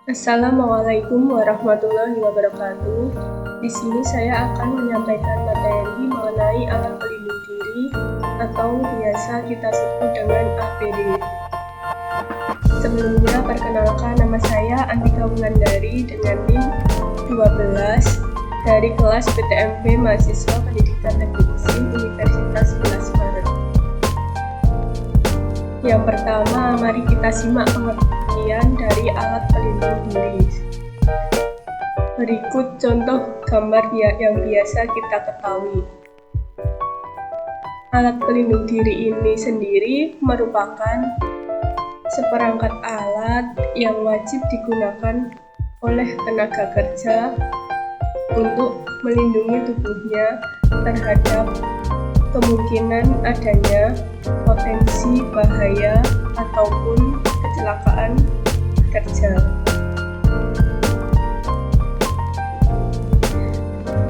Assalamualaikum warahmatullahi wabarakatuh. Di sini saya akan menyampaikan materi mengenai alat pelindung diri atau biasa kita sebut dengan APD. Sebelumnya, perkenalkan, nama saya Antika Wulandari dengan NIM 12 dari kelas PTMP Mahasiswa Pendidikan Teknik Mesin Universitas 11 Maret. Yang pertama, mari kita simak pengertian dari alat pelindung diri. Berikut contoh gambar yang biasa kita ketahui. Alat pelindung diri ini sendiri merupakan seperangkat alat yang wajib digunakan oleh tenaga kerja untuk melindungi tubuhnya terhadap kemungkinan adanya potensi bahaya ataupun kecelakaan kerja.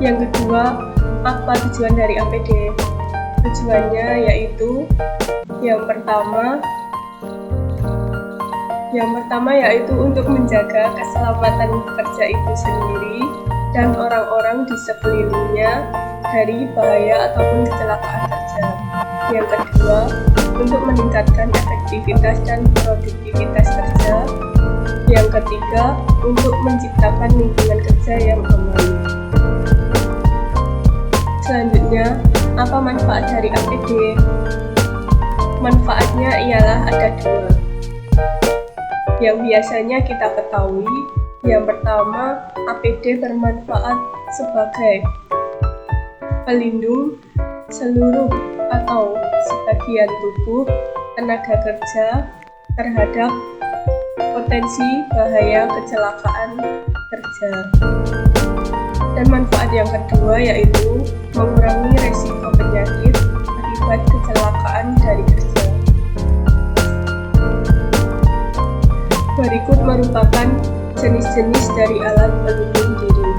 Yang kedua, apa tujuan dari APD? Tujuannya yaitu yang pertama yaitu untuk menjaga keselamatan pekerja itu sendiri dan orang-orang di sekelilingnya dari bahaya ataupun kecelakaan kerja. Yang kedua, untuk meningkatkan efektivitas dan produktivitas kerja. Yang ketiga, untuk menciptakan lingkungan kerja yang aman. Selanjutnya, apa manfaat dari APD? Manfaatnya ialah ada dua yang biasanya kita ketahui. Yang pertama, APD bermanfaat sebagai pelindung seluruh atau sebagian tubuh tenaga kerja terhadap potensi bahaya kecelakaan kerja. Dan manfaat yang kedua yaitu mengurangi resiko penyakit akibat kecelakaan dari kerja. Berikut merupakan jenis-jenis dari alat pelindung diri.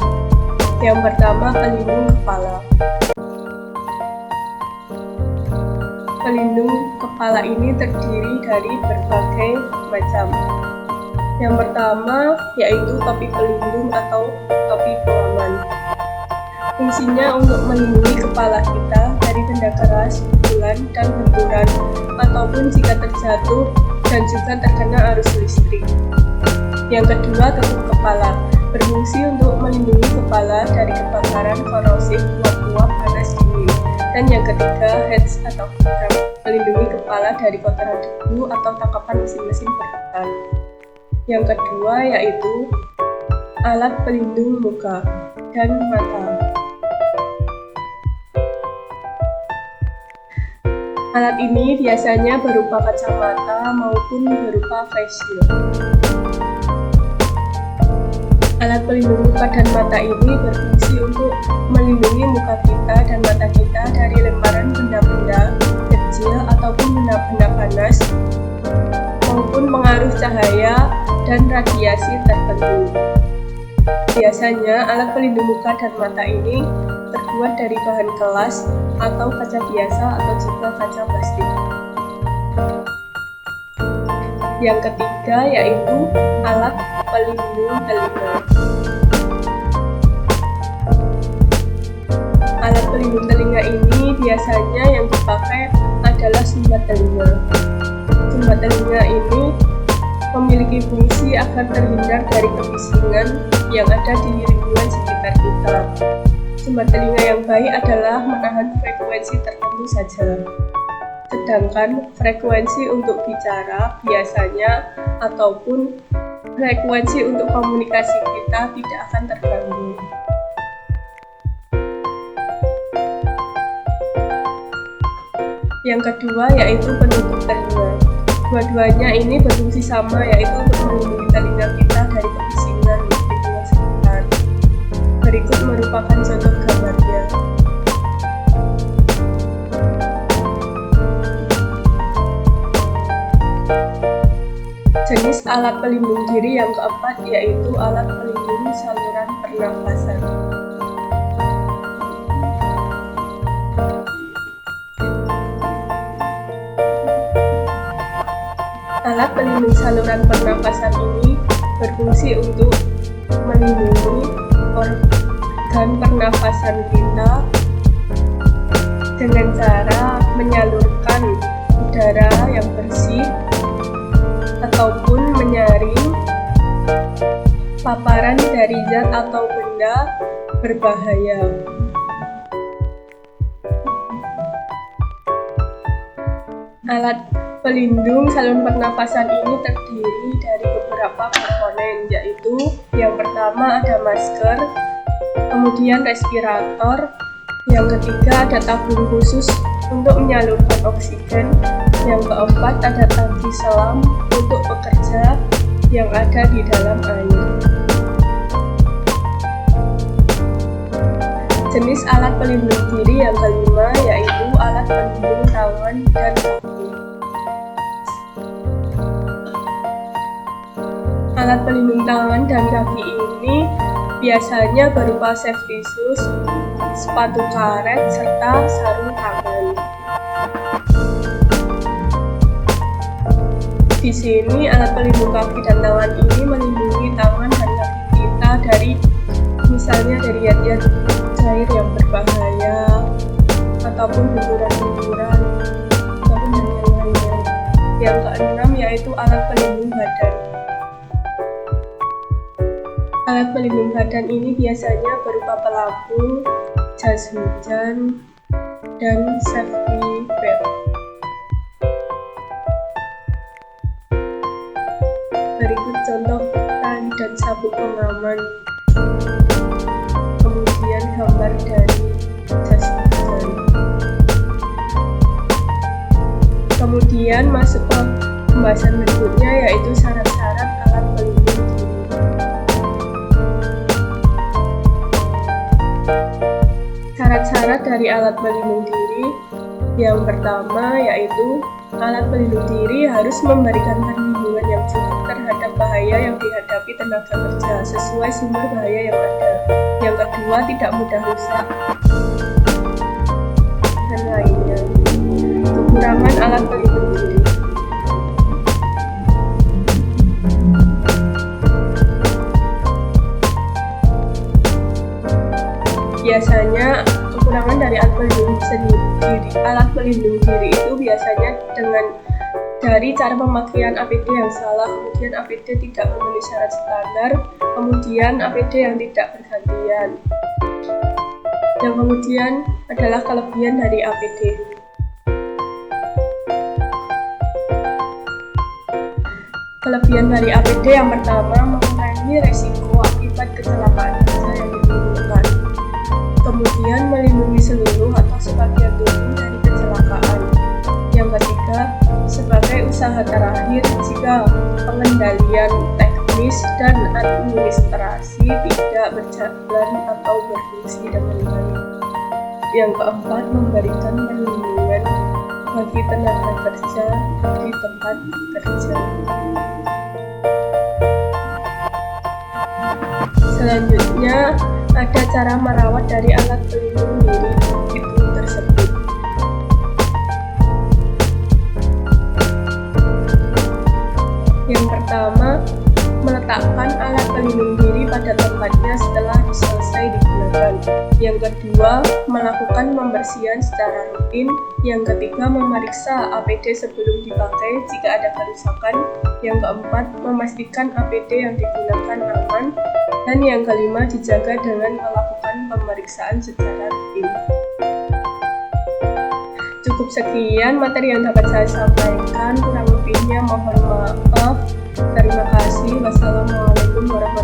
Yang pertama, pelindung kepala. Pelindung kepala ini terdiri dari berbagai macam. Yang pertama yaitu topi pelindung atau topi pengaman. Fungsinya untuk melindungi kepala kita dari benda keras, pukulan, dan benturan, ataupun jika terjatuh dan juga terkena arus listrik. Yang kedua, tutup kepala. Berfungsi untuk melindungi kepala dari kebakaran, korosif, uap-uap, panas, dingin. Dan yang ketiga, heads atau cap, melindungi kepala dari kotoran debu atau tangkapan mesin-mesin berputar. Yang kedua yaitu alat pelindung muka dan mata. Alat ini biasanya berupa kacamata maupun berupa face shield. Alat pelindung muka dan mata ini berfungsi untuk melindungi muka kita dan mata kita dari lemparan benda-benda kecil ataupun benda-benda panas maupun pengaruh cahaya dan radiasi tertentu. Biasanya alat pelindung muka dan mata ini terbuat dari bahan kelas atau kaca biasa atau juga kaca plastik. Yang ketiga yaitu alat pelindung telinga. Alat pelindung telinga ini biasanya yang dipakai adalah sumbat telinga. Sumbat telinga ini memiliki fungsi agar terhindar dari kebisingan yang ada di lingkungan sekitar kita. Sumbat telinga yang baik adalah menahan frekuensi tertentu saja. Sedangkan frekuensi untuk bicara biasanya ataupun frekuensi untuk komunikasi kita tidak akan terganggu. Yang kedua yaitu penutup telinga. Dua-duanya ini berfungsi sama, yaitu untuk melindungi telinga kita dari kebisingan lingkungan sekitar. Berikut merupakan contoh gambarnya. Jenis alat pelindung diri yang keempat yaitu alat pelindung saluran pernafasan. Alat pelindung saluran pernafasan ini berfungsi untuk melindungi organ pernafasan kita dengan cara menyalurkan udara yang bersih ataupun menyaring paparan dari zat atau benda berbahaya. Alat pelindung saluran pernafasan ini terdiri dari beberapa komponen, yaitu yang pertama ada masker, kemudian respirator, yang ketiga ada tabung khusus untuk menyalurkan oksigen, yang keempat ada tangki selam untuk pekerja yang ada di dalam air. Jenis alat pelindung diri yang kelima yaitu alat pelindung tangan dan kaki. Alat pelindung tangan dan kaki ini biasanya berupa safety shoes, sepatu karet, serta sarung tangan. Di sini alat pelindung kaki dan tangan ini melindungi tangan dan kaki kita dari misalnya dari zat cair yang berbahaya ataupun benturan-benturan ataupun yang lainnya. Yang keenam yaitu alat pelindung badan. Alat pelindung badan ini biasanya berupa pelampung, jas hujan, dan safety belt. Berikut contoh tali dan sabuk pengaman, kemudian gambar dari jas hujan. Kemudian masuk ke pembahasan berikutnya yaitu syarat-syarat alat pelindung diri. Syarat-syarat dari alat pelindung diri yang pertama yaitu alat pelindung diri harus memberikan perlindungan yang cukup terhadap bahaya yang dihadapi tenaga kerja sesuai sumber bahaya yang ada. Yang kedua, tidak mudah rusak dan lainnya. Kekurangan alat pelindung diri. Biasanya kekurangan dari alat pelindung diri itu biasanya dari cara pemakaian APD yang salah, kemudian APD tidak memenuhi syarat standar, kemudian APD yang tidak bergantian. Yang kemudian adalah kelebihan dari APD. Kelebihan dari APD yang pertama mengurangi resiko akibat kecelakaan kerja yang ditimbulkan. Kemudian melindungi seluruh atau sebagian tubuh dari kecelakaan. Yang ketiga, sebagai usaha terakhir jika pengendalian teknis dan administrasi tidak berjalan atau berfungsi dengan baik. Yang keempat, memberikan perlindungan bagi tenaga kerja di tempat kerja. Selanjutnya, ada cara merawat dari alat pelindung diri itu tersebut. Yang pertama, meletakkan alat pelindung diri pada tempatnya setelah selesai digunakan. Yang kedua, melakukan pembersihan secara rutin. Yang ketiga, memeriksa APD sebelum dipakai jika ada kerusakan. Yang keempat, memastikan APD yang digunakan aman. Dan yang kelima, dijaga dengan melakukan pemeriksaan secara rutin. Cukup sekian materi yang dapat saya sampaikan, kurang lebihnya mohon maaf. Terima kasih. Wassalamualaikum warahmatullahi wabarakatuh.